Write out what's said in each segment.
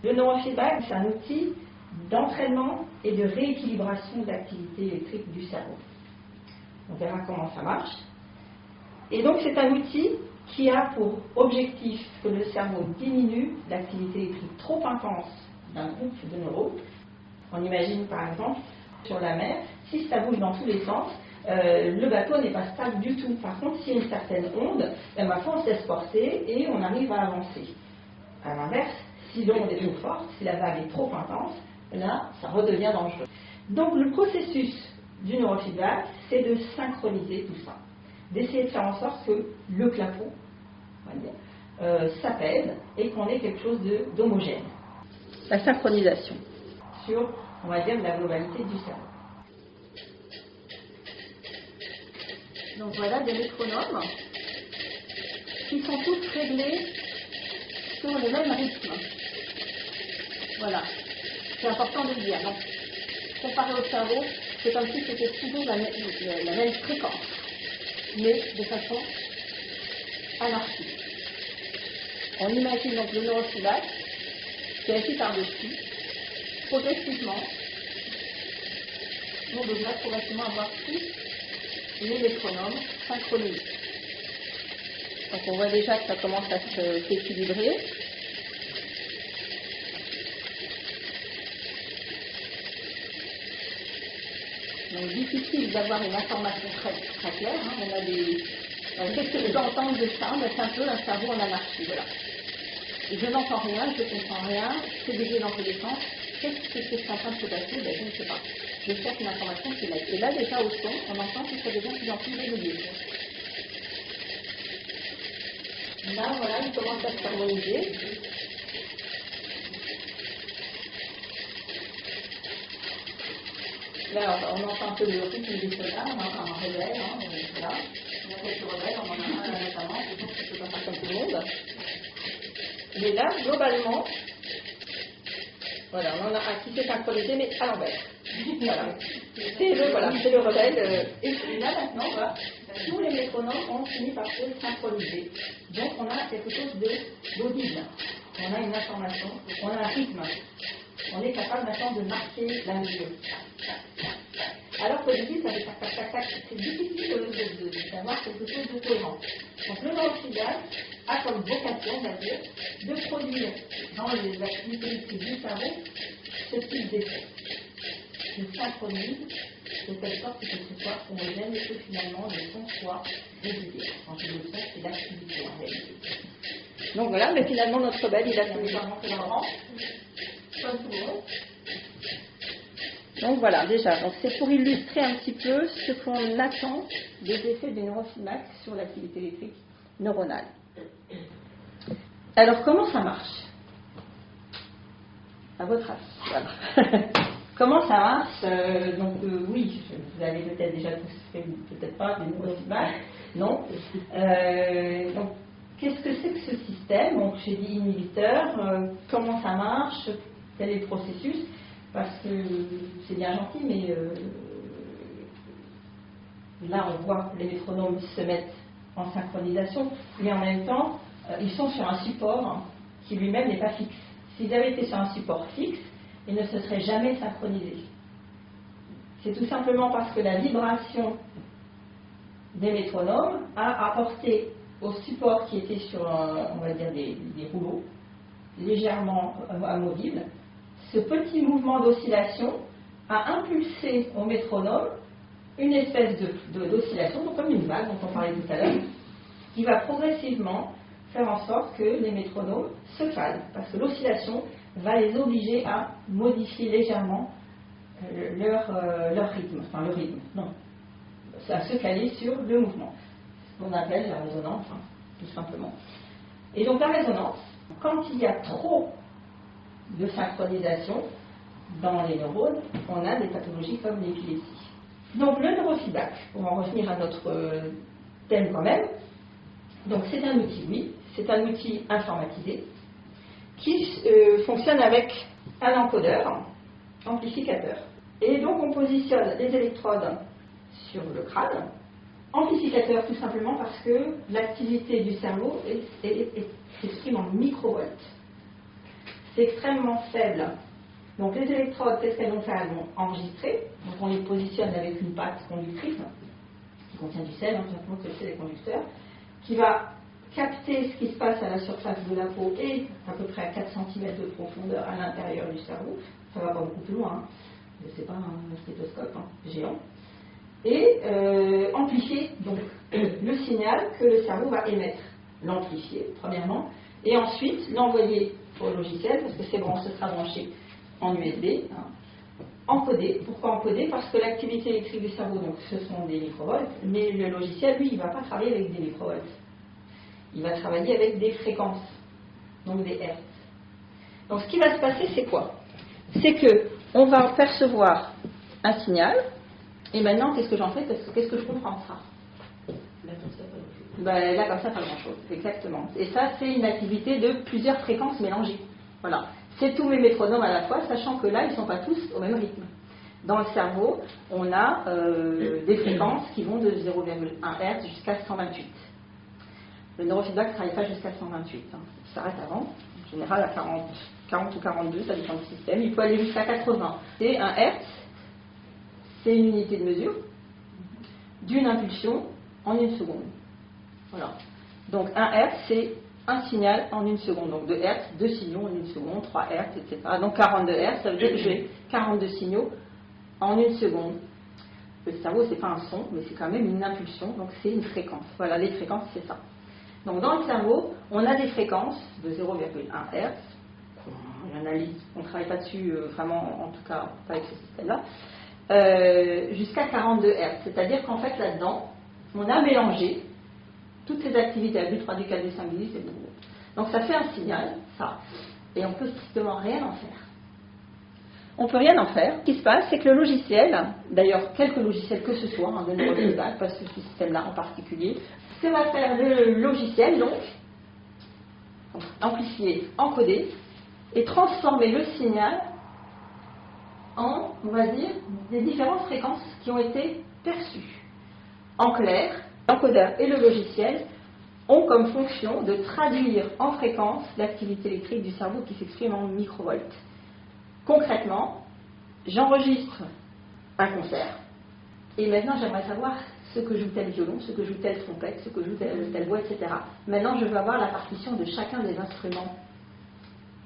Le neurofeedback, c'est un outil d'entraînement et de rééquilibration de l'activité électrique du cerveau. On verra comment ça marche. Et donc c'est un outil qui a pour objectif que le cerveau diminue l'activité électrique trop intense d'un groupe de neurones. On imagine par exemple sur la mer, si ça bouge dans tous les sens, le bateau n'est pas stable du tout. Par contre, s'il y a une certaine onde, ma foi, on se laisse porter et on arrive à avancer. À l'inverse, si l'onde est trop forte, si la vague est trop intense, là, ça redevient dangereux. Donc le processus du neurofeedback, c'est de synchroniser tout ça, d'essayer de faire en sorte que le clapot, on va dire, s'apaise et qu'on ait quelque chose d'homogène. La synchronisation sur, on va dire, la globalité du cerveau. Donc voilà des métronomes qui sont tous réglés sur le même rythme. Voilà, c'est important de le dire. Donc, comparé au cerveau, c'est comme si c'était toujours la même fréquence, mais de façon anarchique. On imagine donc le neurofeedback qui est assis par-dessus, progressivement. On devrait progressivement avoir tous les métronomes synchronisés. Donc on voit déjà que ça commence à s'équilibrer. Donc difficile d'avoir une information très claire. Hein. On a qu'est-ce que j'entends de ça? C'est un peu un cerveau en anarchie. Voilà. Je n'entends rien, je ne comprends rien, c'est dévié dans tous les sens. Qu'est-ce que c'est en train de se passer? Je ne sais pas. Je cherche une information qui m'aide. Et là, déjà au son, on entend que ça devient de plus en plus régulier. Là, voilà, il commence à se harmoniser. Là, on entend un peu le rythme des soldats, on entend un réveil, voilà. On a quelques réveils, on en a un notamment, je pense que c'est pas ça comme tout le monde. Mais là, globalement, voilà, on en a un qui s'est synchronisé, mais à l'envers. Voilà. C'est le rebelle. Et là, maintenant, voilà, tous les métronomes ont fini par se synchroniser. Donc, on a quelque chose d'audible. On a une information, on a un rythme. On est capable maintenant de marquer la mesure. Alors qu'au début, ça fait tac, tac, tac, tac. C'est difficile d'avoir quelque chose de cohérent. Donc, le neurofeedback a comme vocation, on va dire, de produire dans les activités électriques du cerveau ce type d'effet. Je synchronise de telle sorte que ce soit homogène et que finalement le son soit régulier. Quand je dis le son, c'est l'activité en réalité. Donc voilà, mais finalement notre rebelle, il a fini par rentrer dans le rang. Comme tout le monde. Donc voilà, déjà, donc c'est pour illustrer un petit peu ce qu'on attend des effets du neurofeedback sur l'activité électrique neuronale. Alors, comment ça marche? À votre avis, voilà. Comment ça marche? Oui, vous avez peut-être déjà tous fait, peut-être pas, des neurofeedback. Non. Donc, qu'est-ce que c'est que ce système? Donc, j'ai dit inhibiteur. Comment ça marche? Quel est le processus? Parce que c'est bien gentil, mais là, on voit que les métronomes se mettent en synchronisation, mais en même temps, ils sont sur un support qui lui-même n'est pas fixe. S'ils avaient été sur un support fixe, ils ne se seraient jamais synchronisés. C'est tout simplement parce que la vibration des métronomes a apporté au support qui était sur, on va dire, des rouleaux, légèrement amovibles, ce petit mouvement d'oscillation a impulsé au métronome une espèce d'oscillation, donc comme une vague dont on parlait tout à l'heure, qui va progressivement faire en sorte que les métronomes se calment, parce que l'oscillation va les obliger à modifier légèrement leur rythme, enfin le rythme, non, à se caler sur le mouvement, ce qu'on appelle la résonance, tout simplement. Et donc la résonance, quand il y a trop de synchronisation dans les neurones, on a des pathologies comme l'épilepsie. Donc le neurofeedback, pour en revenir à notre thème quand même, donc c'est un outil, oui, c'est un outil informatisé qui fonctionne avec un encodeur, amplificateur. Et donc on positionne les électrodes sur le crâne, amplificateur tout simplement parce que l'activité du cerveau s'exprime en microvolts. c'est extrêmement faible. Donc les électrodes, qu'est-ce qu'elles vont faire? Elles vont enregistrer. Donc on les positionne avec une pâte conductrice qui contient du sel, tout simplement que le sel est conducteur, qui va capter ce qui se passe à la surface de la peau et à peu près à 4 cm de profondeur à l'intérieur du cerveau. Ça ne va pas beaucoup plus loin, hein. C'est pas un stéthoscope géant. Et amplifier donc le signal que le cerveau va émettre. L'amplifier, premièrement, et ensuite l'envoyer au logiciel, parce que ce sera branché en USB, hein. Encoder. Pourquoi encoder? Parce que l'activité électrique du cerveau, donc, ce sont des microvolts, mais le logiciel, lui, il ne va pas travailler avec des microvolts. Il va travailler avec des fréquences, donc des hertz. Donc ce qui va se passer, c'est quoi? C'est qu'on va percevoir un signal, et maintenant, qu'est-ce que j'en fais? Qu'est-ce que je comprends de ça? Là, comme ça, pas grand-chose, exactement. Et ça, c'est une activité de plusieurs fréquences mélangées. Voilà. C'est tous mes métronomes à la fois, sachant que là, ils ne sont pas tous au même rythme. Dans le cerveau, on a des fréquences qui vont de 0,1 Hz jusqu'à 128. Le neurofeedback ne travaille pas jusqu'à 128. Hein. Il s'arrête avant, en général à 40 ou 42, ça dépend du système. Il peut aller jusqu'à 80. Et un Hertz, c'est une unité de mesure d'une impulsion en une seconde. Voilà. Donc un Hertz, c'est un signal en une seconde. Donc 2 Hertz, 2 signaux en une seconde, 3 Hertz, etc. Donc 42 Hertz, ça veut dire que j'ai 42 signaux en une seconde. Le cerveau, c'est pas un son, mais c'est quand même une impulsion, donc c'est une fréquence. Voilà, les fréquences, c'est ça. Donc dans le cerveau, on a des fréquences de 0,1 Hz. On analyse, on ne travaille pas dessus vraiment, en tout cas pas avec ce système-là, jusqu'à 42 Hz. C'est-à-dire qu'en fait là-dedans, on a mélangé toutes ces activités à but 3 du 4 du 5 du 10 et tout. Donc ça fait un signal, ça, et on peut strictement rien en faire. On ne peut rien en faire. Ce qui se passe, c'est que le logiciel, d'ailleurs quelques logiciels que ce soit, hein, de neurofeedback, pas ce système-là en particulier, ça va faire le logiciel, donc, amplifier, encoder, et transformer le signal en, on va dire, des différentes fréquences qui ont été perçues. En clair, l'encodeur et le logiciel ont comme fonction de traduire en fréquence l'activité électrique du cerveau qui s'exprime en microvolts. Concrètement, j'enregistre un concert, et maintenant j'aimerais savoir ce que joue tel violon, ce que joue telle trompette, ce que joue telle voix, etc. Maintenant, je veux avoir la partition de chacun des instruments,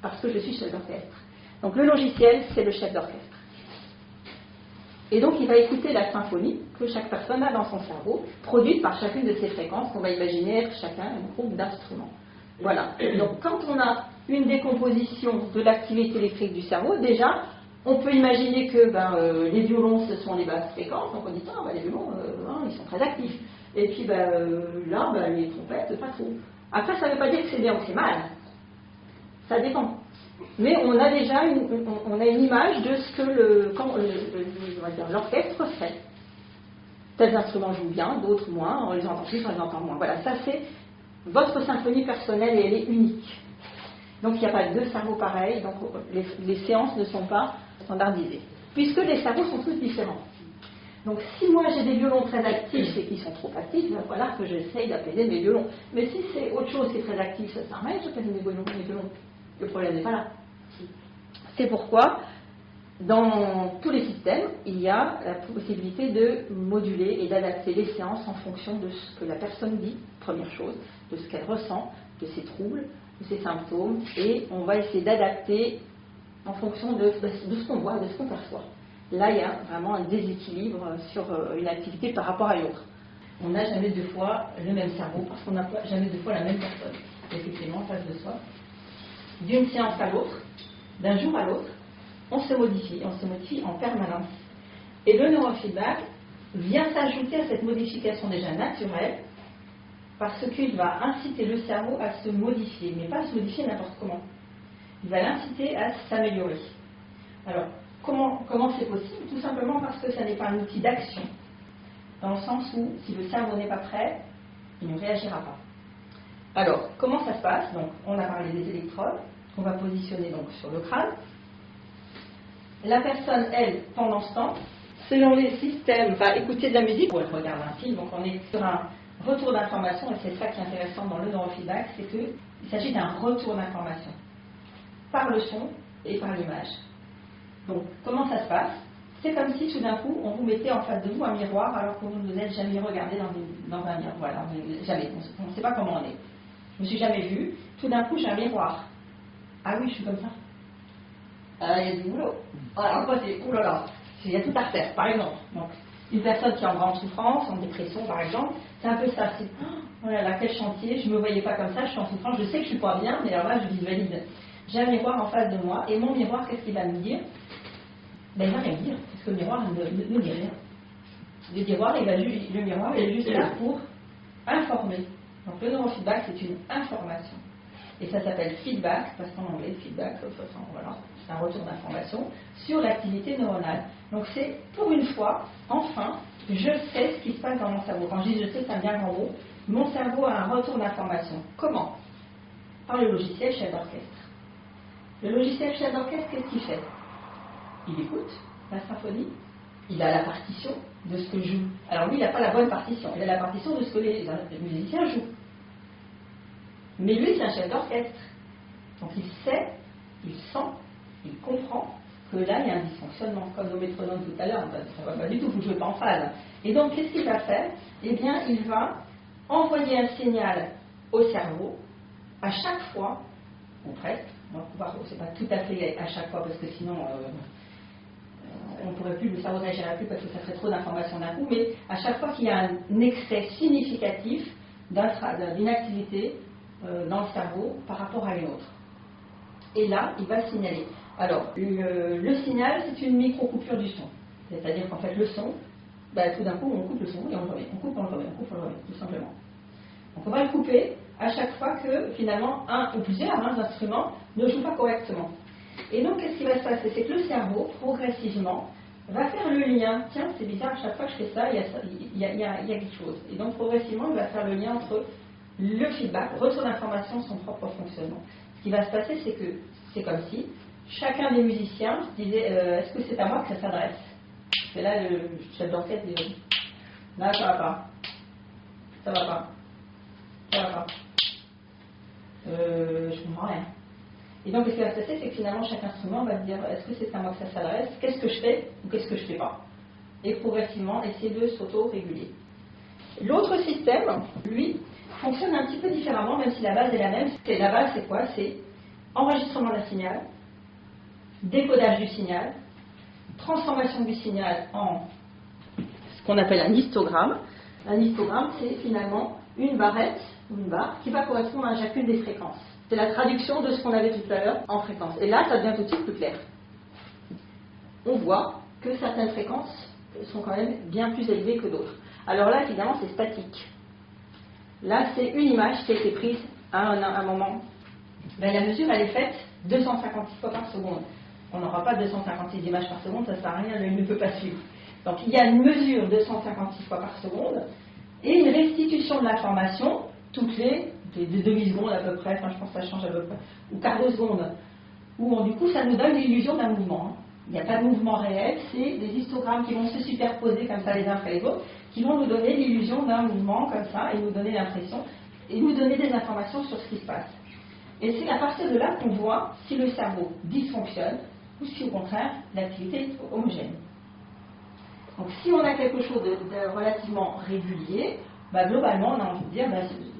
parce que je suis chef d'orchestre. Donc le logiciel, c'est le chef d'orchestre. Et donc il va écouter la symphonie que chaque personne a dans son cerveau, produite par chacune de ces fréquences qu'on va imaginer être chacun un groupe d'instruments. Voilà. Donc quand on a une décomposition de l'activité électrique du cerveau, déjà, on peut imaginer que les violons, ce sont les basses fréquences, donc on dit, les violons, ils sont très actifs. Et puis là, les trompettes, pas trop. Après, ça ne veut pas dire que c'est bien ou que c'est mal. Ça dépend. Mais on a déjà une image de ce que l'orchestre fait. Tels instruments jouent bien, d'autres moins, on les entend plus, on les entend moins. Voilà, ça c'est votre symphonie personnelle et elle est unique. Donc il n'y a pas deux cerveaux pareils, donc les séances ne sont pas standardisées. Puisque les cerveaux sont tous différents. Donc si moi j'ai des violons très actifs et qui sont trop actifs, il va falloir que j'essaye d'apaiser mes violons. Mais si c'est autre chose qui est très actif, ça sert à rien, j'apaise mes violons. Le problème n'est pas là. C'est pourquoi, dans tous les systèmes, il y a la possibilité de moduler et d'adapter les séances en fonction de ce que la personne dit, première chose, de ce qu'elle ressent, de ses troubles, de ses symptômes, et on va essayer d'adapter en fonction de ce qu'on voit, de ce qu'on perçoit. Là, il y a vraiment un déséquilibre sur une activité par rapport à une autre. On n'a jamais deux fois le même cerveau, parce qu'on n'a jamais deux fois la même personne, effectivement, en face de soi. D'une séance à l'autre, d'un jour à l'autre, on se modifie en permanence. Et le neurofeedback vient s'ajouter à cette modification déjà naturelle, parce qu'il va inciter le cerveau à se modifier, mais pas à se modifier n'importe comment. Il va l'inciter à s'améliorer. Alors, comment c'est possible? Tout simplement parce que ça n'est pas un outil d'action, dans le sens où, si le cerveau n'est pas prêt, il ne réagira pas. Alors, comment ça se passe? Donc, on a parlé des électrodes, qu'on va positionner donc sur le crâne. La personne, elle, pendant ce temps, selon les systèmes, va écouter de la musique ou elle regarde un film. Donc, on est sur un retour d'information, et c'est ça qui est intéressant dans le neurofeedback, c'est qu'il s'agit d'un retour d'information. par le son et par l'image. Donc, comment ça se passe? C'est comme si tout d'un coup, on vous mettait en face de vous un miroir alors que vous ne vous êtes jamais regardé dans un miroir. Voilà, jamais. On ne sait pas comment on est. Je ne me suis jamais vue. Tout d'un coup, j'ai un miroir. Ah oui, je suis comme ça. Il y a du boulot. Alors, moi, c'est, oulala, il y a tout à refaire, par exemple. Donc, une personne qui est en grande souffrance, en dépression, par exemple, c'est un peu ça. C'est, oh là là, quel chantier, je ne me voyais pas comme ça, je suis en souffrance, je sais que je ne suis pas bien, mais alors là, je visualise. J'ai un miroir en face de moi, et mon miroir, qu'est-ce qu'il va me dire? Ben, il ne va rien dire, parce que le miroir ne dit rien. Le miroir, il est juste là pour informer. Donc, le neurofeedback, c'est une information. Et ça s'appelle feedback, parce qu'en anglais, feedback, voilà, c'est un retour d'information sur l'activité neuronale. Donc c'est, pour une fois, enfin, je sais ce qui se passe dans mon cerveau. Quand je dis je sais, c'est un bien grand mot. Mon cerveau a un retour d'information. Comment? Par le logiciel chef d'orchestre. Le logiciel chef d'orchestre, qu'est-ce qu'il fait? Il écoute la symphonie, il a la partition de ce que joue. Alors lui, il n'a pas la bonne partition, il a la partition de ce que les musiciens jouent. Mais lui, c'est un chef d'orchestre. Donc il sait, il sent, il comprend que là, il y a un dysfonctionnement, comme au métronome tout à l'heure. Ça ne va pas du tout, vous ne jouez pas en phase. Et donc, qu'est-ce qu'il va faire? Eh bien, il va envoyer un signal au cerveau à chaque fois, ou presque, c'est pas tout à fait à chaque fois, parce que sinon, on ne pourrait plus, le cerveau ne réagirait plus parce que ça ferait trop d'informations d'un coup, mais à chaque fois qu'il y a un excès significatif d'une activité dans le cerveau par rapport à une autre. Et là, il va signaler. Alors, le signal, c'est une micro-coupure du son. C'est-à-dire qu'en fait, le son, tout d'un coup, on coupe le son et on le remet. On coupe, on le remet, on coupe, on le remet, tout simplement. Donc, on va le couper à chaque fois que, finalement, un ou plusieurs instruments ne jouent pas correctement. Et donc, qu'est-ce qui va se passer? C'est que le cerveau, progressivement, va faire le lien. Tiens, c'est bizarre, à chaque fois que je fais ça, il y a quelque chose. Et donc, progressivement, il va faire le lien entre le feedback, retour d'information, son propre fonctionnement. Ce qui va se passer, c'est que c'est comme si chacun des musiciens disait est-ce que c'est à moi que ça s'adresse? Et là, le chef d'orchestre dit là, ça va pas. Ça va pas. Ça va pas. Je comprends rien. Et donc, ce qui va se passer, c'est que finalement, chaque instrument va se dire est-ce que c'est à moi que ça s'adresse? Qu'est-ce que je fais ou qu'est-ce que je fais pas? Et progressivement, essayer de s'auto-réguler. L'autre système, lui, fonctionne un petit peu différemment, même si la base est la même. La base, c'est quoi? C'est enregistrement d'un signal, décodage du signal, transformation du signal en ce qu'on appelle un histogramme. Un histogramme, c'est finalement une barrette ou une barre qui va correspondre à chacune des fréquences. C'est la traduction de ce qu'on avait tout à l'heure en fréquence. Et là, ça devient tout de suite plus clair. On voit que certaines fréquences sont quand même bien plus élevées que d'autres. Alors là, évidemment, c'est statique. Là, c'est une image qui a été prise à un moment. La mesure, elle est faite 256 fois par seconde. On n'aura pas 256 images par seconde, ça ne sert à rien, l'œil ne peut pas suivre. Donc il y a une mesure 256 fois par seconde et une restitution de l'information toutes les demi-secondes à peu près, enfin je pense que ça change à peu près, ou quart de seconde. Où du coup, ça nous donne l'illusion d'un mouvement. Il n'y a pas de mouvement réel, c'est des histogrammes qui vont se superposer comme ça les uns après les autres, qui vont nous donner l'illusion d'un mouvement comme ça et nous donner l'impression, et nous donner des informations sur ce qui se passe. Et c'est à partir de là qu'on voit si le cerveau dysfonctionne ou si au contraire l'activité est homogène. Donc si on a quelque chose de relativement régulier, globalement on a envie de dire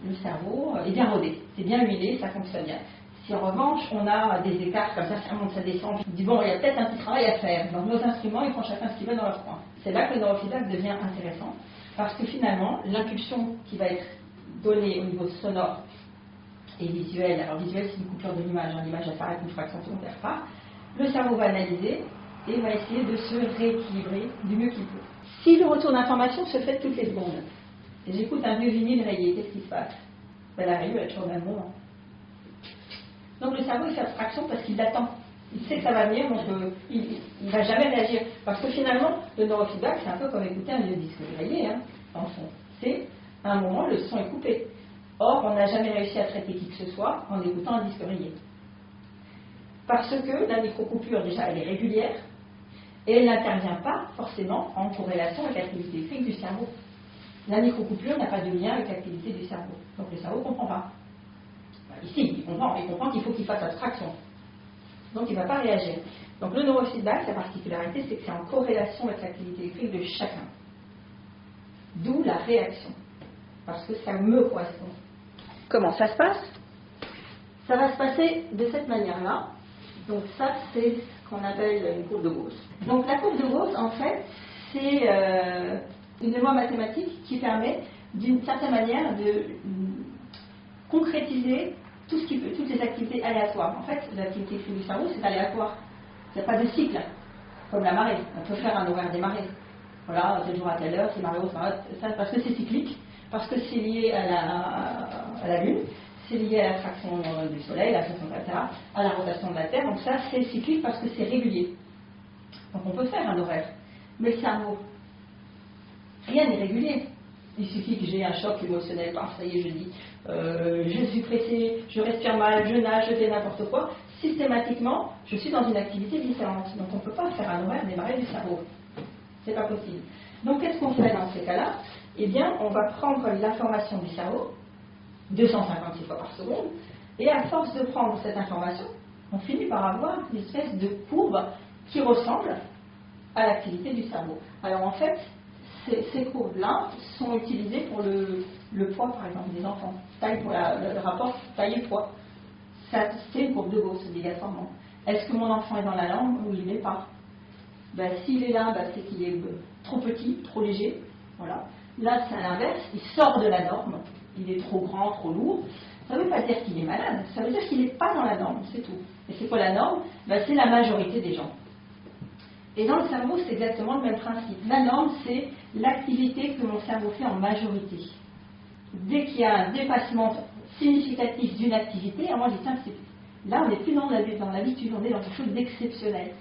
le cerveau est bien rodé, c'est bien huilé, ça fonctionne bien. Si en revanche on a des écarts comme ça monte, ça descend, on dit bon il y a peut-être un petit travail à faire. Donc nos instruments ils font chacun ce qu'ils veulent dans leur coin. C'est là que le neurofeedback devient intéressant parce que finalement l'impulsion qui va être donnée au niveau sonore et visuel, alors visuel c'est une coupure de l'image, l'image elle s'arrête une fraction secondaire part, le cerveau va analyser et va essayer de se rééquilibrer du mieux qu'il peut. Si le retour d'information se fait toutes les secondes, et j'écoute un vieux vinyle rayé, qu'est-ce qui se passe? La rayure est toujours au même moment. Donc le cerveau il fait abstraction parce qu'il l'attend. Il sait que ça va venir, donc il ne va jamais réagir. Parce que finalement, le neurofeedback, c'est un peu comme écouter un vieux disque rayé, dans le fond. C'est, à un moment, le son est coupé. Or, on n'a jamais réussi à traiter qui que ce soit en écoutant un disque rayé. Parce que la microcoupure, déjà, elle est régulière, et elle n'intervient pas forcément en corrélation avec l'activité électrique du cerveau. La microcoupure n'a pas de lien avec l'activité du cerveau. Donc le cerveau ne comprend pas. Ici, il comprend qu'il faut qu'il fasse abstraction. Donc il ne va pas réagir. Donc le neurofeedback, sa particularité, c'est que c'est en corrélation avec l'activité électrique de chacun. D'où la réaction. Parce que ça me correspond. Comment ça se passe? Ça va se passer de cette manière-là. Donc ça, c'est ce qu'on appelle une courbe de Gauss. Donc la courbe de Gauss, en fait, c'est une loi mathématique qui permet, d'une certaine manière, de concrétiser toutes les activités aléatoires. En fait, l'activité du cerveau, c'est aléatoire. Il n'y a pas de cycle, comme la marée. On peut faire un horaire des marées. Voilà, tel jour à telle heure, c'est marée haute, ça, parce que c'est cyclique, parce que c'est lié à la Lune, c'est lié à l'attraction du Soleil, l'attraction de la Terre, à la rotation de la Terre. Donc ça, c'est cyclique parce que c'est régulier. Donc on peut faire un horaire. Mais le cerveau, rien n'est régulier. Il suffit que j'ai un choc émotionnel, ça y est, je dis, je suis pressé, je respire mal, je nage, je fais n'importe quoi. Systématiquement, je suis dans une activité différente. Donc on ne peut pas faire un horaire démarrer du cerveau. C'est pas possible. Donc qu'est-ce qu'on fait dans ces cas-là? Eh bien, on va prendre l'information du cerveau, 256 fois par seconde, et à force de prendre cette information, on finit par avoir une espèce de courbe qui ressemble à l'activité du cerveau. Alors en fait, ces courbes-là sont utilisées pour le poids, par exemple, des enfants. Taille pour le rapport taille-poids. C'est une courbe de Gauss, obligatoirement. Est-ce que mon enfant est dans la norme ou il n'est pas? Ben, s'il est là, c'est qu'il est trop petit, trop léger. Voilà. Là, c'est à l'inverse, il sort de la norme. Il est trop grand, trop lourd. Ça ne veut pas dire qu'il est malade, ça veut dire qu'il n'est pas dans la norme, c'est tout. Et c'est quoi la norme? C'est la majorité des gens. Et dans le cerveau, c'est exactement le même principe. La norme, c'est l'activité que mon cerveau fait en majorité. Dès qu'il y a un dépassement significatif d'une activité, alors moi je dis, tiens, là on n'est plus dans l'habitude, on est dans quelque chose d'exceptionnel.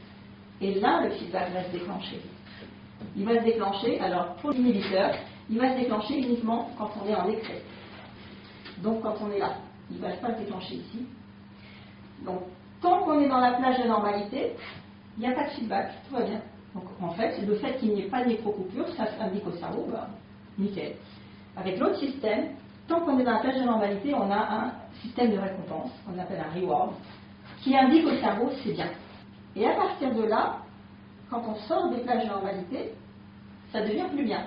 Et là, le feedback va se déclencher. Il va se déclencher, alors pour l'inhibiteur, il va se déclencher uniquement quand on est en excès. Donc quand on est là, il ne va pas se déclencher ici. Donc tant qu'on est dans la plage de normalité, il n'y a pas de feedback, tout va bien. Donc en fait, le fait qu'il n'y ait pas de microcoupure, ça indique au cerveau, nickel. Avec l'autre système, tant qu'on est dans la plage de normalité, on a un système de récompense, qu'on appelle un reward, qui indique au cerveau c'est bien. Et à partir de là, quand on sort des plages de normalité, ça devient plus bien.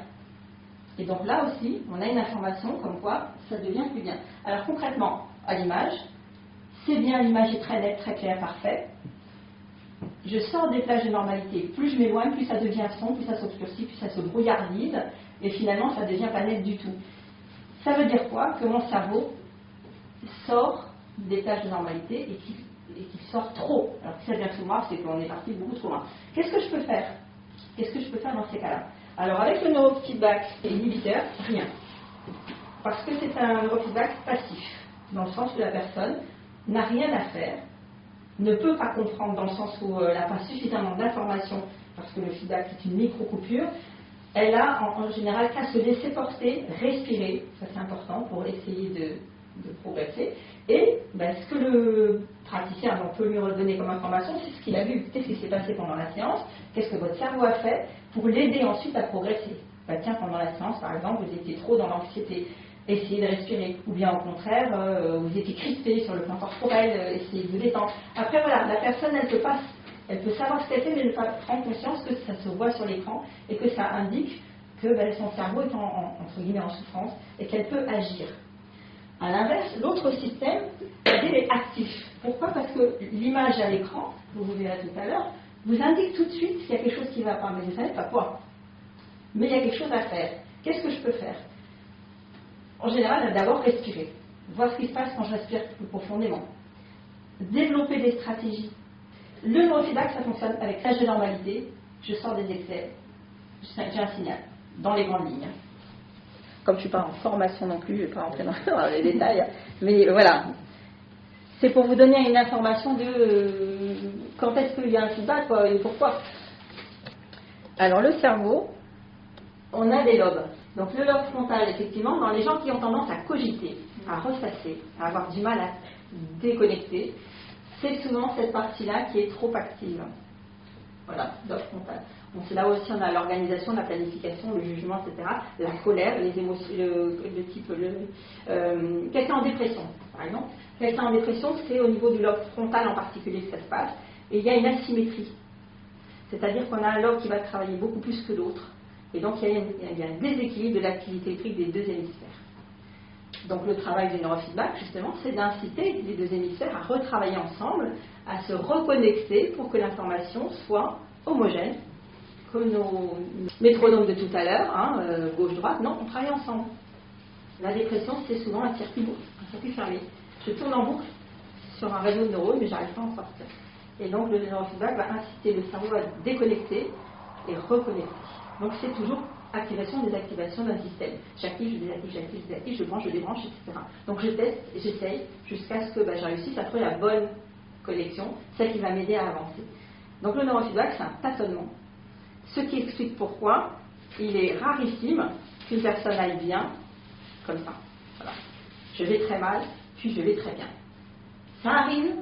Et donc là aussi, on a une information comme quoi ça devient plus bien. Alors concrètement, à l'image, c'est bien, l'image est très nette, très claire, parfaite. Je sors des plages de normalité, plus je m'éloigne, plus ça devient sombre, plus ça s'obscurcit, plus ça se brouillardise, et finalement ça ne devient pas net du tout. Ça veut dire quoi? Que mon cerveau sort des plages de normalité et qu'il sort trop. Alors si ça devient tout noir, c'est qu'on est parti beaucoup trop loin. Qu'est-ce que je peux faire? Qu'est-ce que je peux faire dans ces cas-là? Alors avec le neurofeedback et l'inhibiteur, rien. Parce que c'est un neurofeedback passif, dans le sens où la personne n'a rien à faire, ne peut pas comprendre dans le sens où elle n'a pas suffisamment d'informations, parce que le feedback c'est une micro-coupure, elle a en général qu'à se laisser porter, respirer, ça c'est important pour essayer de progresser, et ce que le praticien peut lui redonner comme information, c'est ce qu'il a vu, qu'est-ce qui s'est passé pendant la séance, qu'est-ce que votre cerveau a fait pour l'aider ensuite à progresser. Tiens, pendant la séance par exemple, vous étiez trop dans l'anxiété, essayez de respirer, ou bien au contraire, vous étiez crispé sur le plan corporel, essayez de vous détendre. Après voilà, la personne elle peut savoir ce qu'elle fait, mais elle ne peut pas prendre conscience que ça se voit sur l'écran et que ça indique que son cerveau est entre guillemets en souffrance et qu'elle peut agir. A l'inverse, l'autre système, il est actif. Pourquoi? Parce que l'image à l'écran, vous verrez tout à l'heure, vous indique tout de suite qu'il y a quelque chose qui ne va pas, mais vous ne savez pas quoi. Mais il y a quelque chose à faire. Qu'est-ce que je peux faire? En général, d'abord respirer, voir ce qui se passe quand je respire plus profondément. Développer des stratégies. Le neurofeedback, ça fonctionne avec plage de normalité, je sors des excès, j'ai un signal, dans les grandes lignes. Comme je ne suis pas en formation non plus, je ne vais pas rentrer dans les détails, mais voilà. C'est pour vous donner une information de quand est-ce qu'il y a un feedback et pourquoi. Alors le cerveau, on a des lobes. Donc le lobe frontal, effectivement, dans les gens qui ont tendance à cogiter, à ressasser, à avoir du mal à déconnecter, c'est souvent cette partie-là qui est trop active. Voilà, lobe frontal. Donc c'est là aussi on a l'organisation, la planification, le jugement, etc. La colère, les émotions, le type, quelqu'un en dépression, par exemple. Quelqu'un en dépression, c'est au niveau du lobe frontal en particulier que ça se passe. Et il y a une asymétrie. C'est-à-dire qu'on a un lobe qui va travailler beaucoup plus que l'autre. Et donc il y a un déséquilibre de l'activité électrique des deux hémisphères. Donc le travail du neurofeedback, justement, c'est d'inciter les deux hémisphères à retravailler ensemble, à se reconnecter pour que l'information soit homogène, comme nos métronomes de tout à l'heure, hein, gauche-droite, non, on travaille ensemble. La dépression, c'est souvent un circuit fermé. Je tourne en boucle sur un réseau de neurones, mais j'arrive pas à en sortir. Et donc le neurofeedback va inciter le cerveau à déconnecter et reconnecter. Donc c'est toujours activation, désactivation d'un système. J'active, je désactive, j'active, je désactive, je branche, je débranche, etc. Donc je teste et j'essaye jusqu'à ce que je réussisse à trouver la bonne connexion, celle qui va m'aider à avancer. Donc le neurofeedback, c'est un tâtonnement. Ce qui explique pourquoi il est rarissime qu'une personne aille bien comme ça. Voilà. Je vais très mal, puis je vais très bien. Ça arrive,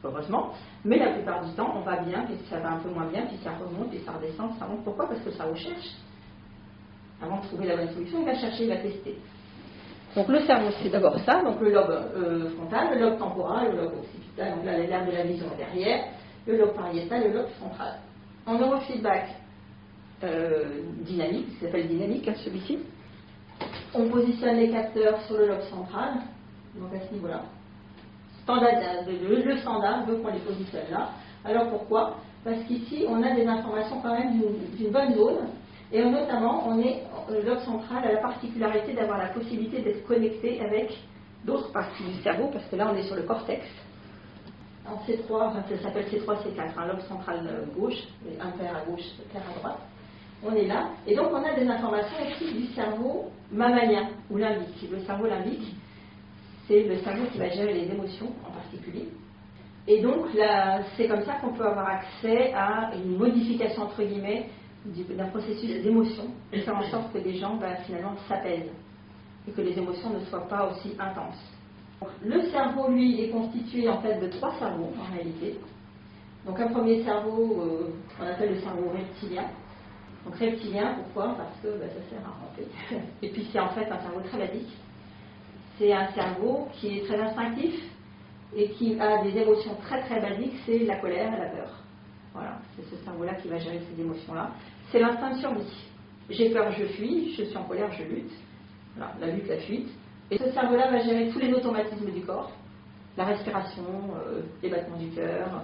heureusement, mais la plupart du temps, on va bien, puis ça va un peu moins bien, puis ça remonte, puis ça redescend, ça remonte. Pourquoi? Parce que le cerveau cherche. Avant de trouver la bonne solution, il va chercher, il va tester. Donc le cerveau, c'est d'abord ça, donc le lobe frontal, le lobe temporal, le lobe occipital, donc là, l'aire de la vision est derrière, le lobe pariétal, le lobe central. En neurofeedback dynamique, qui s'appelle dynamique, hein, celui-ci, on positionne les capteurs sur le lobe central, donc à ce niveau-là. Le standard veut qu'on les positionne là. Alors pourquoi? Parce qu'ici, on a des informations quand même d'une bonne zone, et notamment, le lobe central a la particularité d'avoir la possibilité d'être connecté avec d'autres parties du cerveau, parce que là, on est sur le cortex. En C3, enfin, ça s'appelle C3, C4, un lobe central gauche, un pair à gauche, un pair à droite. On est là, et donc on a des informations aussi du cerveau mammalien, ou limbique. Le cerveau limbique, c'est le cerveau qui va gérer les émotions en particulier. Et donc, c'est comme ça qu'on peut avoir accès à une modification, entre guillemets, d'un processus d'émotion, et faire en sorte que les gens, finalement, s'apaisent, et que les émotions ne soient pas aussi intenses. Le cerveau, lui, est constitué en fait de 3 cerveaux, en réalité. Donc un premier cerveau, qu'on appelle le cerveau reptilien. Donc reptilien, pourquoi? Parce que ça sert à ramper. Et puis c'est en fait un cerveau très basique. C'est un cerveau qui est très instinctif et qui a des émotions très très basiques, c'est la colère et la peur. Voilà, c'est ce cerveau-là qui va gérer ces émotions-là. C'est l'instinct de survie. J'ai peur, je fuis, je suis en colère, je lutte. Voilà, la lutte, la fuite. Et ce cerveau-là va gérer tous les automatismes du corps, la respiration, les battements du cœur,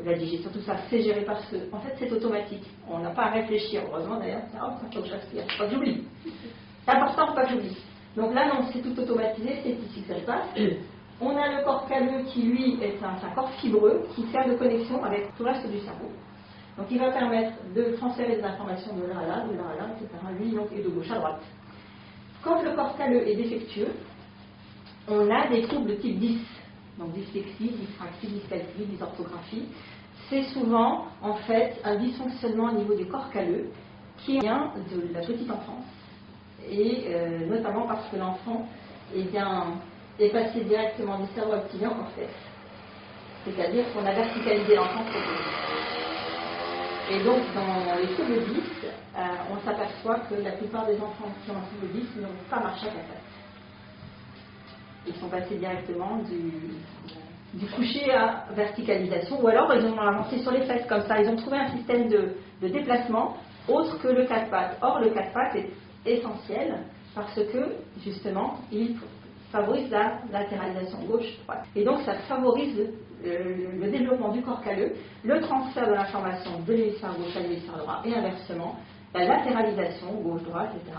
la digestion, tout ça, c'est géré parce que, en fait, c'est automatique. On n'a pas à réfléchir, heureusement d'ailleurs, il faut que je respire, faut pas que j'oublie. C'est important, faut pas que j'oublie. Donc là, non, c'est tout automatisé, c'est ici que ça se passe. On a le corps calleux qui, lui, est un corps fibreux qui sert de connexion avec tout le reste du cerveau. Donc il va permettre de transférer des informations de là à là, de là à là, etc. Lui, donc, est de gauche à droite. Quand le corps calleux est défectueux, on a des troubles de type 10. Donc dyslexie, dyspraxie, dyscalculie, dysorthographie. C'est souvent, en fait, un dysfonctionnement au niveau du corps calleux qui vient de la petite enfance. Et notamment parce que l'enfant est passé directement du cerveau reptilien au cortex. C'est-à-dire qu'on a verticalisé l'enfant trop tôt. Et donc, dans les troubles 10, on s'aperçoit que la plupart des enfants qui ont un trouble 10 n'ont pas marché à 4 pattes. Ils sont passés directement du coucher à verticalisation, ou alors ils ont avancé sur les fesses, comme ça. Ils ont trouvé un système de déplacement autre que le 4 pattes. Or, le 4 pattes est essentiel parce que, justement, il favorise la latéralisation gauche-droite. Et donc, ça favorise le développement du corps calleux, le transfert de l'information de l'hémisphère gauche à l'hémisphère droit, et inversement, la latéralisation gauche-droite, etc.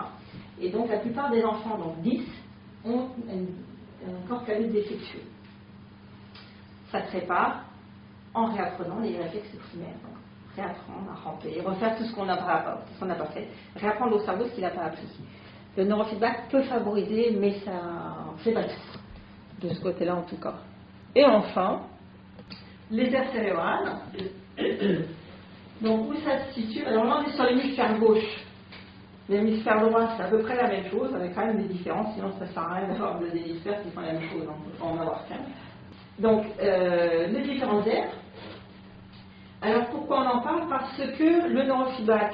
Et donc, la plupart des enfants, donc 10, ont un corps calleux défectueux. Ça se répare en réapprenant les réflexes primaires. Donc, réapprendre à ramper, refaire tout ce qu'on n'a pas fait, réapprendre au cerveau ce qu'il n'a pas appris. Le neurofeedback peut favoriser, mais ça ne fait pas tout, de ce côté-là en tout cas. Et enfin, les aires cérébrales. Donc, où ça se situe? Alors là, on est sur l'hémisphère gauche. L'hémisphère droit, c'est à peu près la même chose, avec quand même des différences, sinon ça ne sert à rien d'avoir deux hémisphères qui font la même chose, on ne peut pas en avoir qu'un. Donc, les différentes aires. Alors, pourquoi on en parle? Parce que le neurofeedback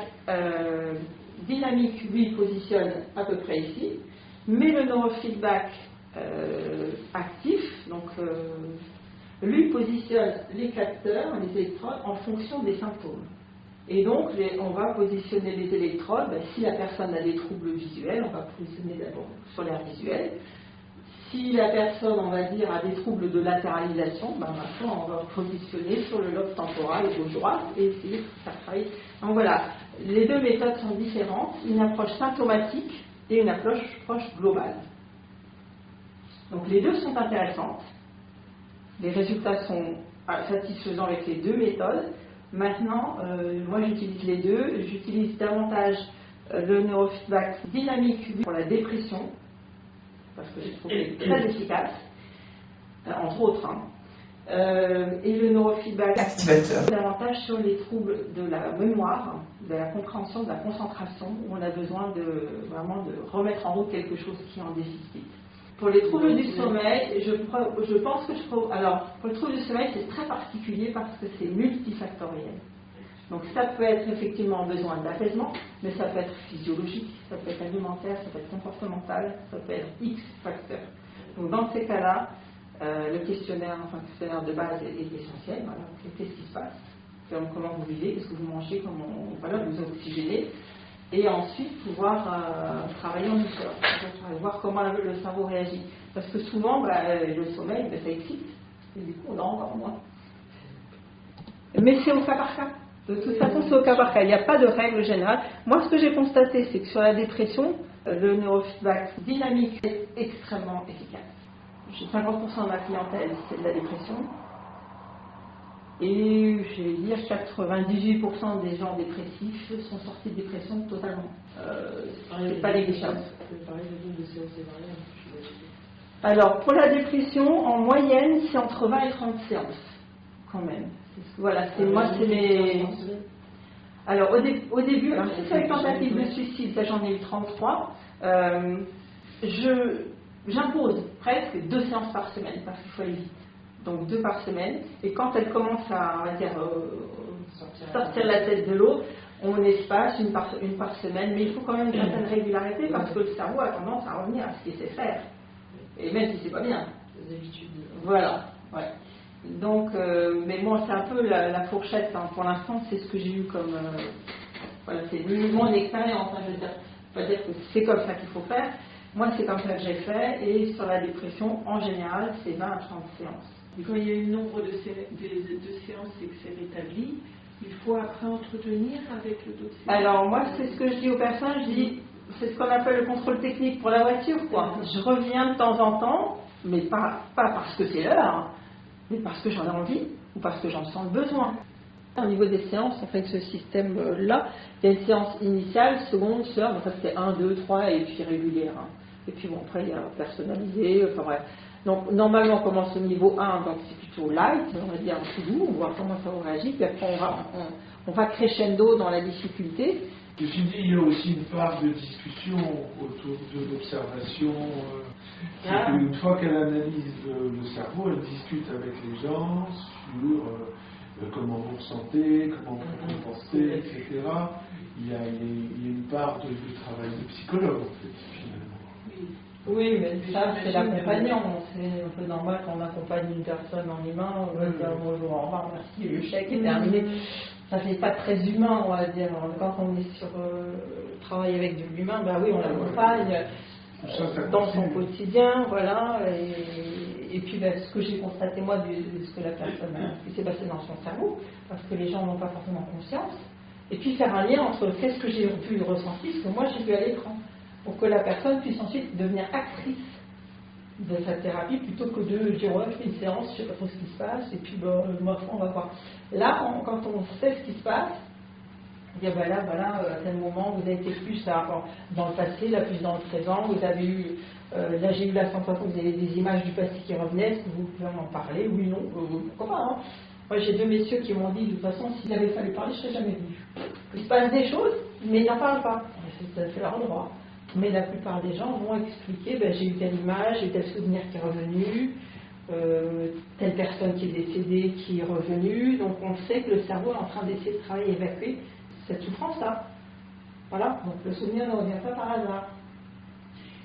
dynamique, lui, positionne à peu près ici, mais le neurofeedback actif, donc lui positionne les capteurs, les électrodes, en fonction des symptômes. Et donc, on va positionner les électrodes, si la personne a des troubles visuels, on va positionner d'abord sur l'aire visuelle. Si la personne, on va dire, a des troubles de latéralisation, maintenant on va positionner sur le lobe temporal gauche-droite et essayer de faire travailler. Donc voilà, les deux méthodes sont différentes, une approche symptomatique et une approche globale. Donc les deux sont intéressantes, les résultats sont satisfaisants avec les deux méthodes. Maintenant, moi j'utilise les deux, j'utilise davantage le neurofeedback dynamique pour la dépression, parce que j'ai trouvé très efficace, entre autres. Et le neurofeedback activateur davantage sur les troubles de la mémoire, de la compréhension, de la concentration, où on a besoin vraiment de remettre en route quelque chose qui est en déficit. Pour les troubles du sommeil, je pense que alors, pour le trouble du sommeil, c'est très particulier parce que c'est multifactoriel. Donc ça peut être effectivement besoin d'apaisement, mais ça peut être physiologique, ça peut être alimentaire, ça peut être comportemental, ça peut être X facteurs. Donc dans ces cas-là, le questionnaire de base est essentiel. Voilà. Qu'est-ce qui se passe? Comment vous vivez? Qu'est-ce que vous mangez? Comment vous oxygénez? Et ensuite pouvoir travailler en douceur, voir comment le cerveau réagit. Parce que souvent, le sommeil, ça excite, et du coup on dort encore moins. Mais c'est au cas par cas. De toute façon, c'est au cas par cas. Il n'y a pas de règle générale. Moi, ce que j'ai constaté, c'est que sur la dépression, le neurofeedback dynamique est extrêmement efficace. 50% de ma clientèle, c'est de la dépression. Et je vais dire 98% des gens dépressifs sont sortis de dépression totalement. C'est pas négligeable. Alors, pour la dépression, en moyenne, c'est entre 20 et 30 séances, quand même. Voilà, c'est mes. Alors, au début, alors si c'est une tentative de suicide, ça j'en ai eu 33, j'impose presque 2 séances par semaine, parce qu'il faut aller vite. Donc 2 par semaine, et quand elle commence à, on va dire, sortir la tête de l'eau, on espace une par semaine, mais il faut quand même une certaine régularité, parce que le cerveau a tendance à revenir à ce qu'il sait faire, et même si c'est pas bien. Les habitudes. Voilà, ouais. Donc, mais bon, c'est un peu la fourchette, hein. Pour l'instant, c'est ce que j'ai eu comme... voilà, c'est mon expérience, hein, je veux dire. Pas dire que c'est comme ça qu'il faut faire. Moi, c'est comme ça que j'ai fait, et sur la dépression, en général, c'est 20 à 30 séances. Et quand il y a eu nombre de séances et que c'est rétabli, il faut après entretenir avec d'autres séances. Alors, moi, c'est ce que je dis aux personnes, je dis, c'est ce qu'on appelle le contrôle technique pour la voiture, quoi. Je reviens de temps en temps, mais pas parce que c'est l'heure, mais parce que j'en ai envie ou parce que j'en sens le besoin. Au niveau des séances, en fait, ce système-là, il y a une séance initiale, seconde, seconde, en fait, c'est 1, 2, 3 et puis régulière. Hein. Et puis bon, après, il y a personnalisé, enfin bref. Donc, normalement, on commence au niveau 1, donc c'est plutôt light, on va dire un peu doux, on va voir comment ça réagit, puis après, on va crescendo dans la difficulté. Ceci dit, il y a aussi une part de discussion autour de l'observation. Une fois qu'elle analyse le cerveau, elle discute avec les gens sur comment vous ressentez, comment vous compensez, etc. Il y a une part de travail de psychologue, en fait, finalement. Oui, mais ça, c'est l'accompagnant. C'est un peu normal quand on accompagne une personne en humain, on va dire bonjour, au revoir, merci, le chèque est terminé. Ça fait pas très humain, on va dire. Quand on est sur travail avec de l'humain, ben oui, on l'accompagne dans son quotidien, voilà. Et puis ben, ce que j'ai constaté moi de ce que la personne qui s'est passé dans son cerveau, parce que les gens n'ont pas forcément conscience. Et puis faire un lien entre qu'est-ce que j'ai pu ressentir, ce que moi j'ai vu à l'écran, pour que la personne puisse ensuite devenir actrice de sa thérapie plutôt que de dire ouais, je fais une séance, je sais pas trop ce qui se passe, et puis ben, on va voir. Là, quand on sait ce qui se passe, dire ben là, voilà, à tel moment, vous avez été plus là, dans le passé, là, plus dans le présent, vous avez eu, là j'ai eu la sensation que vous avez des images du passé qui revenaient, est-ce que vous pouvez m'en parler? Oui, non, pourquoi pas, hein. Moi j'ai 2 messieurs qui m'ont dit de toute façon, s'il avait fallu parler, je ne serais jamais venu. Il se passe des choses, mais ils n'en parlent pas. C'est tout à fait leur droit. Mais la plupart des gens vont expliquer, ben, j'ai eu telle image, j'ai eu tel souvenir qui est revenu, telle personne qui est décédée, qui est revenue. Donc on sait que le cerveau est en train d'essayer de travailler, évacuer cette souffrance-là. Voilà, donc le souvenir ne revient pas par hasard.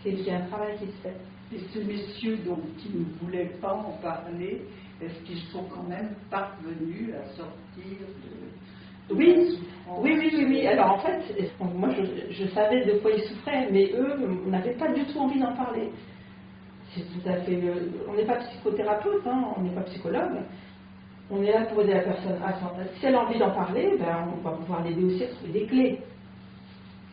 C'est qu'il y a un travail qui se fait. Et ce messieurs donc, qui ne voulaient pas en parler, est-ce qu'ils sont quand même parvenus à sortir de Oui, la souffrance? oui. Alors en fait, moi je savais de quoi ils souffraient, mais eux n'avaient pas du tout envie d'en parler. C'est tout à fait. On n'est pas psychothérapeute, hein, on n'est pas psychologue. On est là pour aider la personne. Si elle a envie d'en parler, ben, on va pouvoir l'aider aussi à trouver des clés.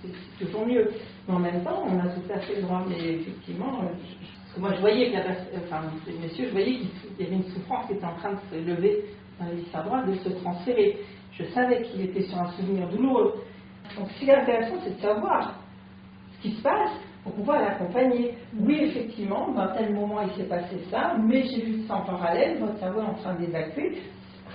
C'est toujours mieux. Mais en même temps, on a tout à fait le droit. Mais effectivement, parce que moi je voyais que le monsieur, je voyais qu'il y avait une souffrance qui était en train de se lever dans l'hémisphère droit, de se transférer. Je savais qu'il était sur un souvenir douloureux. Donc ce qui est intéressant, c'est de savoir ce qui se passe pour pouvoir l'accompagner. Oui, effectivement, à tel moment il s'est passé ça, mais j'ai vu ça en parallèle, votre cerveau est en train d'évacuer.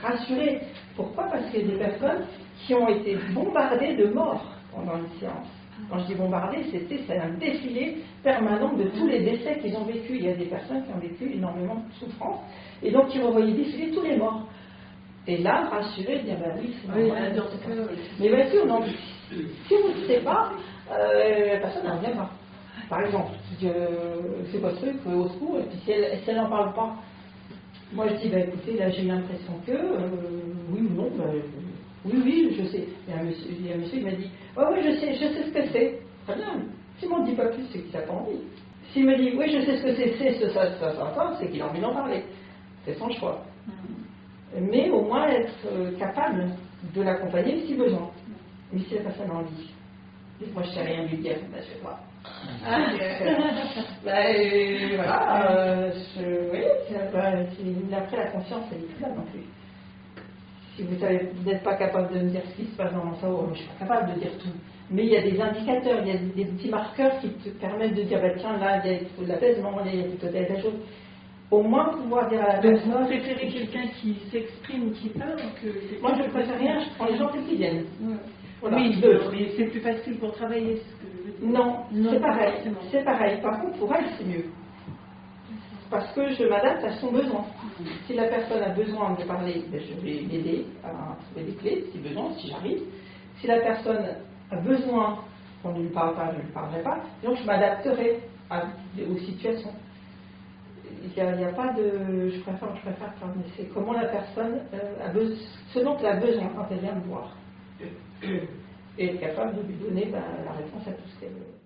Rassurez. Pourquoi? Parce qu'il y a des personnes qui ont été bombardées de morts pendant une séance. Quand je dis bombardées, c'est un défilé permanent de tous les décès qu'ils ont vécu. Il y a des personnes qui ont vécu énormément de souffrance, et donc ils revoyaient défiler tous les morts. Et là, rassurez, dire ben oui, c'est normal. Mais bien sûr, non. Si vous ne savez pas, la personne n'en revient pas. Par exemple, c'est quoi ce truc, au secours, et puis si elle n'en parle pas, moi je dis, bah, écoutez, là j'ai eu l'impression que, oui ou non, oui, je sais. Il y a un monsieur qui m'a dit, oui, je sais ce que c'est. Très bien. S'il ne m'en dit pas plus, c'est qu'il n'a pas envie. S'il me dit, oui, je sais ce que c'est ça, c'est qu'il a envie d'en parler. C'est son choix. Mais au moins être capable de l'accompagner si besoin. Mais si la personne a envie. Moi, je ne sais rien lui dire, ben, je sais pas. Oui, après la conscience, elle est plus là non plus. Si vous n'êtes pas capable de me dire ce qui se passe dans mon cerveau, je ne suis pas capable de dire tout. Mais il y a des indicateurs, il y a des petits marqueurs qui te permettent de dire, bah, tiens, là, il y a plutôt de l'apaisement, il y a plutôt de la chose. Au moins pouvoir dire à la personne. Vous préférez quelqu'un qui s'exprime, qui parle que. Moi, je ne préfère rien, je prends les gens qui viennent. Ouais. Voilà. Oui, mais c'est plus facile pour travailler, ce que je veux dire. Non, c'est pareil. Forcément. C'est pareil. Par contre, pour elle, c'est mieux. Parce que je m'adapte à son besoin. Si la personne a besoin de parler, ben, je vais l'aider à trouver des clés, si besoin, si j'arrive. Si la personne a besoin qu'on ne lui parle pas, je ne lui parlerai pas. Donc, je m'adapterai aux situations. Il n'y a pas de. Je préfère mais c'est comment la personne a besoin, ce dont elle a besoin quand elle vient me voir. Et être capable de lui donner la réponse à tout ce qu'elle veut.